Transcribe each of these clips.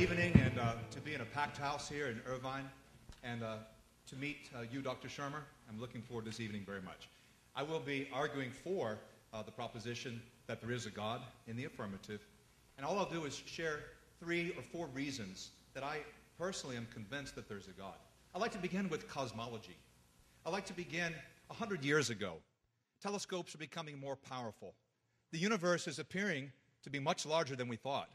evening and to be in a packed house here in Irvine and to meet you, Dr. Shermer. I'm looking forward to this evening very much. I will be arguing for the proposition that there is a God in the affirmative, and all I'll do is share 3 or 4 reasons that I personally am convinced that there's a God. I'd like to begin with cosmology. I'd like to begin 100 years ago. Telescopes are becoming more powerful. The universe is appearing to be much larger than we thought.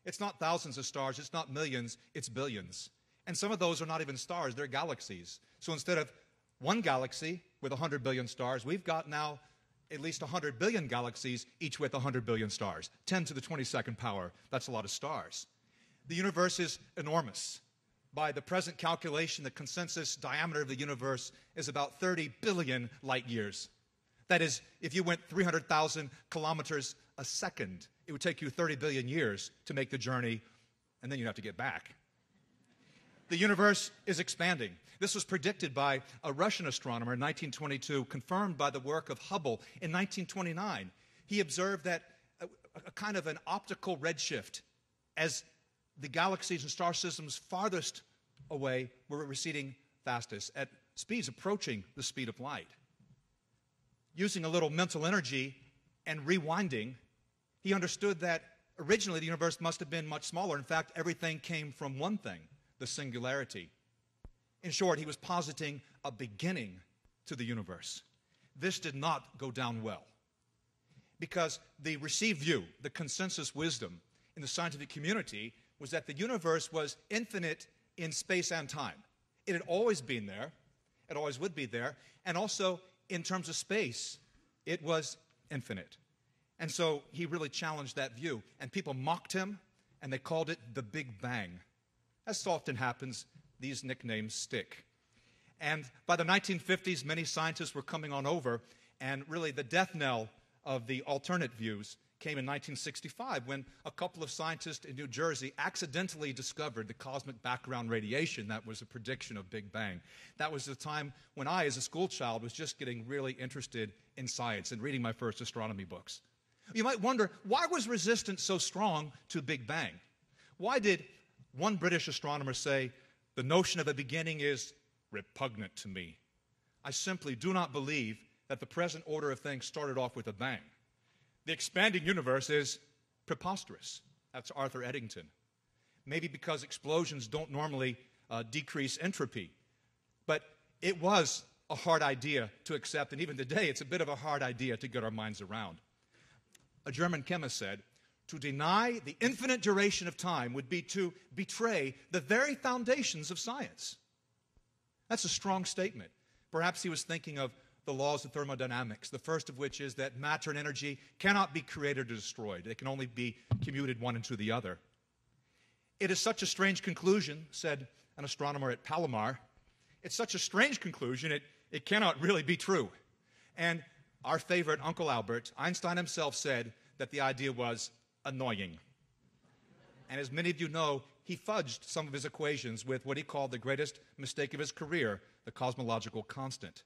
It's not thousands of stars, it's not millions, it's billions. And some of those are not even stars, they're galaxies. So instead of one galaxy with 100 billion stars, we've got now at least 100 billion galaxies, each with 100 billion stars. 10 to the 22nd power, that's a lot of stars. The universe is enormous. By the present calculation, the consensus diameter of the universe is about 30 billion light years. That is, if you went 300,000 kilometers a second, it would take you 30 billion years to make the journey, and then you'd have to get back. The universe is expanding. This was predicted by a Russian astronomer in 1922, confirmed by the work of Hubble in 1929. He observed that a kind of an optical redshift as the galaxies and star systems farthest away were receding fastest at speeds approaching the speed of light. Using a little mental energy and rewinding, he understood that originally the universe must have been much smaller. In fact, everything came from one thing, the singularity. In short, he was positing a beginning to the universe. This did not go down well because the received view, the consensus wisdom in the scientific community was that the universe was infinite in space and time. It had always been there, it always would be there, and also in terms of space, it was infinite. And so he really challenged that view. And people mocked him, and they called it the Big Bang. As so often happens, these nicknames stick. And by the 1950s, many scientists were coming on over, and really the death knell of the alternate views came in 1965 when a couple of scientists in New Jersey accidentally discovered the cosmic background radiation that was a prediction of Big Bang. That was the time when I, as a school child, was just getting really interested in science and reading my first astronomy books. You might wonder, why was resistance so strong to Big Bang? Why did one British astronomer say, the notion of a beginning is repugnant to me? I simply do not believe that the present order of things started off with a bang. The expanding universe is preposterous. That's Arthur Eddington. Maybe because explosions don't normally decrease entropy. But it was a hard idea to accept, and even today it's a bit of a hard idea to get our minds around. A German chemist said, to deny the infinite duration of time would be to betray the very foundations of science. That's a strong statement. Perhaps he was thinking of the laws of thermodynamics, the first of which is that matter and energy cannot be created or destroyed. They can only be commuted one into the other. It is such a strange conclusion, said an astronomer at Palomar. It's such a strange conclusion, it cannot really be true. And our favorite Uncle Albert, Einstein himself, said that the idea was annoying. And as many of you know, he fudged some of his equations with what he called the greatest mistake of his career, the cosmological constant.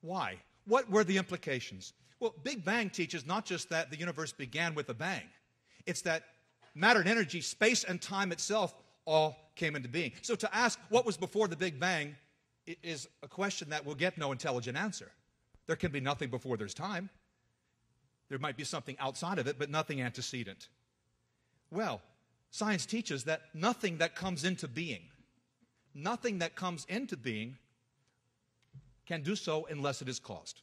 Why? What were the implications? Well, Big Bang teaches not just that the universe began with a bang. It's that matter and energy, space and time itself all came into being. So to ask what was before the Big Bang is a question that will get no intelligent answer. There can be nothing before there's time. There might be something outside of it, but nothing antecedent. Well, science teaches that nothing that comes into being can do so unless it is caused.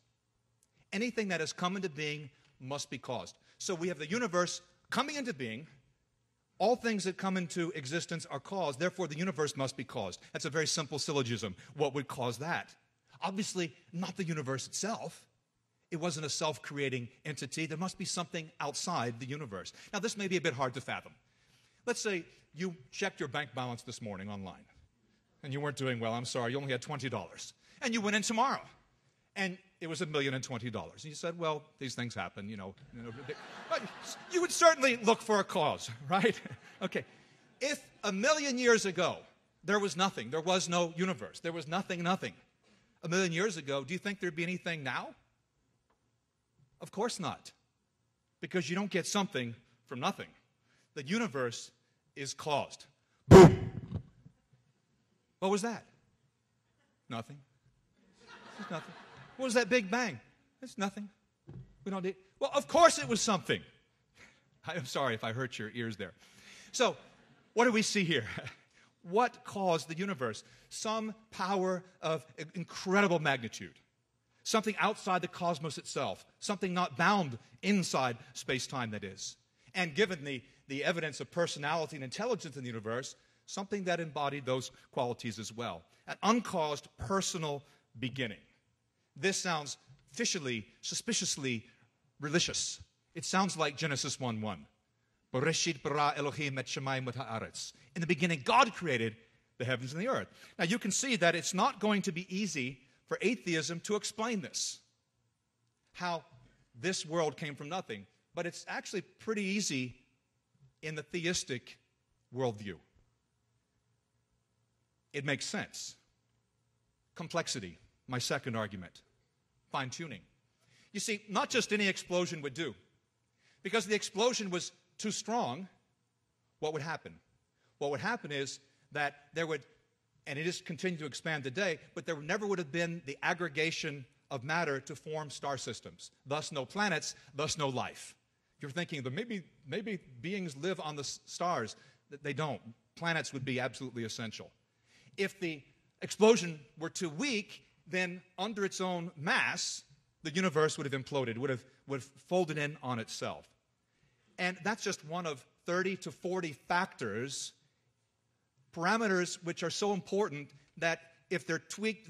Anything that has come into being must be caused. So we have the universe coming into being. All things that come into existence are caused. Therefore, the universe must be caused. That's a very simple syllogism. What would cause that? Obviously, not the universe itself. It wasn't a self-creating entity. There must be something outside the universe. Now, this may be a bit hard to fathom. Let's say you checked your bank balance this morning online, and you weren't doing well. I'm sorry, you only had $20. And you went in tomorrow, and it was $1,020,000. And you said, well, these things happen, but you would certainly look for a cause, right? Okay. If 1,000,000 years ago there was nothing, there was no universe, there was nothing, 1,000,000 years ago, do you think there'd be anything now? Of course not, because you don't get something from nothing. The universe is caused. Boom. What was that? Nothing. It's nothing. What was that Big Bang? It's nothing. We don't need. Well, of course it was something. I'm sorry if I hurt your ears there. So, what do we see here? What caused the universe? Some power of incredible magnitude. Something outside the cosmos itself. Something not bound inside space-time, that is. And given the evidence of personality and intelligence in the universe, something that embodied those qualities as well. An uncaused personal beginning. This sounds officially, suspiciously religious. It sounds like Genesis 1:1. Bereshit bara Elohim et shamayim v'et haaretz. In the beginning, God created the heavens and the earth. Now, you can see that it's not going to be easy for atheism to explain this, how this world came from nothing. But it's actually pretty easy in the theistic worldview. It makes sense. Complexity, my second argument. Fine-tuning. You see, not just any explosion would do. Because if the explosion was too strong, what would happen? What would happen is that there would, and it is continuing to expand today, but there never would have been the aggregation of matter to form star systems. Thus no planets, thus no life. You're thinking that maybe beings live on the stars. They don't. Planets would be absolutely essential. If the explosion were too weak, then under its own mass, the universe would have imploded, would have folded in on itself. And that's just one of 30 to 40 factors, parameters which are so important that if they're tweaked